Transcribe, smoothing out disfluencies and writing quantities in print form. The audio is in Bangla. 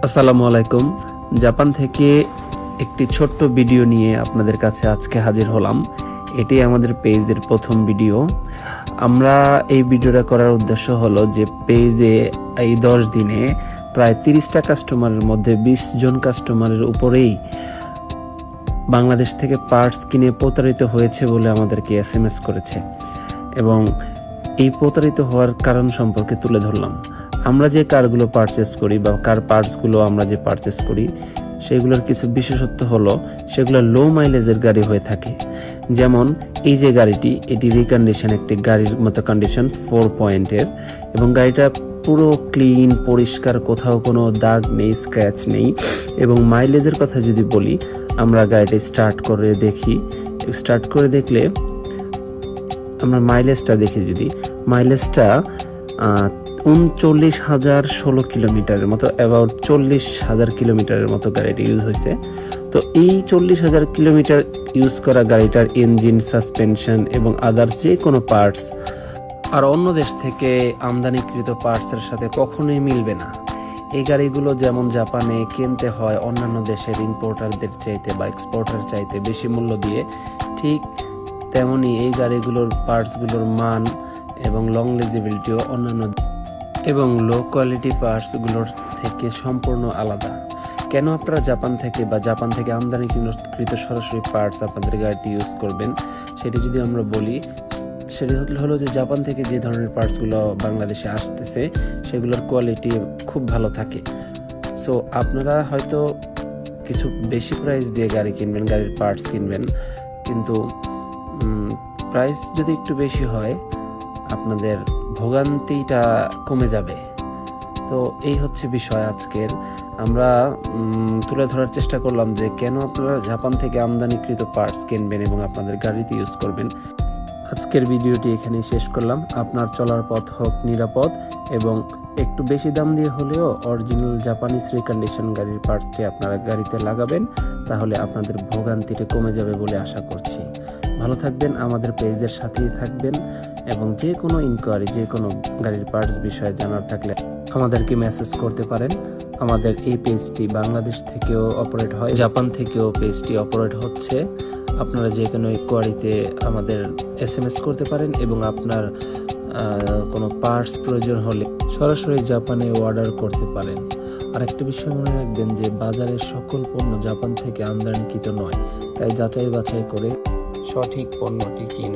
আসসালামু আলাইকুম। জাপান থেকে একটি ছোট্ট ভিডিও নিয়ে আপনাদের কাছে আজকে হাজির হলাম। এটি আমাদের পেজের প্রথম ভিডিও। আমরা এই ভিডিওটা করার উদ্দেশ্য হলো যে পেজে এই 10 দিনে প্রায় 30টা কাস্টমারের মধ্যে 20 জন কাস্টমারের উপরেই বাংলাদেশ থেকে পার্টস কিনে প্রতারিত হয়েছে বলে আমাদেরকে SMS করেছে, এবং এই প্রতারিত হওয়ার কারণ সম্পর্কে তুলে ধরলাম। আমরা যে কারগুলো পারচেস করি বা কার পার্টসগুলো আমরা যে পারচেস করি সেগুলোর কিছু বিশেষত্ব হলো সেগুলো লো মাইলেজের গাড়ি হয়ে থাকে। যেমন এই যে গাড়িটি, এটি রিকন্ডিশন একটি গাড়ির মতো কন্ডিশন 4 পয়েন্টের, এবং গাড়িটা পুরো ক্লিন পরিষ্কার, কোথাও কোনো দাগ নেই, স্ক্র্যাচ নেই। এবং মাইলেজের কথা যদি বলি, আমরা গাড়িটি স্টার্ট করে দেখলে আমরা মাইলেজটা দেখি, যদি মাইলেজটা 39,016 কিলোমিটারের মতো, অ্যাবাউট 40,000 কিলোমিটারের মতো গাড়িটি ইউজ হয়েছে। তো এই 40,000 কিলোমিটার ইউজ করা গাড়িটার ইঞ্জিন, সাসপেনশন এবং আদার্স যে কোনো পার্টস আর অন্য দেশ থেকে আমদানিকৃত পার্টসের সাথে কখনোই মিলবে না। এই গাড়িগুলো যেমন জাপানে কিনতে হয় অন্যান্য দেশের ইম্পোর্টারদের চাইতে বা এক্সপোর্টার চাইতে বেশি মূল্য দিয়ে, ঠিক তেমনি এই গাড়িগুলোর পার্টসগুলোর মান এবং লং লিজিবিলিটিও অন্যান্য এবং লো কোয়ালিটি পার্টসগুলোর থেকে সম্পূর্ণ আলাদা। কেন আপনারা জাপান থেকে আমদানিকৃত সরাসরি পার্টস আপনাদের গাড়িতে ইউজ করবেন, সেটি যদি আমরা বলি, সেটি হলো যে জাপান থেকে যে ধরনের পার্টসগুলো বাংলাদেশে আসতেছে সেগুলোর কোয়ালিটি খুব ভালো থাকে। সো আপনারা হয়তো কিছু বেশি প্রাইস দিয়ে গাড়ি কিনবেন, গাড়ির পার্টস কিনবেন, কিন্তু প্রাইস যদি একটু বেশি হয় আপনাদের ভোগান্তিটা কমে যাবে। তো এই হচ্ছে বিষয় আজকের। আমরা তুলে ধরার চেষ্টা করলাম যে কেন আপনারা জাপান থেকে আমদানিকৃত পার্টস কিনবেন এবং আপনাদের গাড়িতে ইউজ করবেন। আজকের ভিডিওটি এখানেই শেষ করলাম। আপনার চলার পথ হোক নিরাপদ, এবং একটু বেশি দাম দিয়ে হলেও অরিজিনাল জাপানিজ রিকন্ডিশন গাড়ির পার্টসটি আপনারা গাড়িতে লাগাবেন, তাহলে আপনাদের ভোগান্তিটা কমে যাবে বলে আশা করছি। ভালো থাকবেন, আমাদের পেজের সাথেই থাকবেন, এবং যে কোনো ইনকোয়ারি, যে কোনো গাড়ির পার্টস বিষয়ে জানার থাকলে আমাদেরকে মেসেজ করতে পারেন। আমাদের এই পেজটি বাংলাদেশ থেকেও অপারেট হয়, জাপান থেকেও পেজটি অপারেট হচ্ছে। আপনারা যে কোনো কোয়ারিতে আমাদের SMS করতে পারেন, এবং আপনার কোনো পার্টস প্রয়োজন হলে সরাসরি জাপানে অর্ডার করতে পারেন। আর একটা বিষয় মনে রাখবেন যে বাজারের সকল পণ্য জাপান থেকে আমদানিকৃত নয়, তাই যাচাই বাছাই করে সঠিক পণ্যটি কিনুন।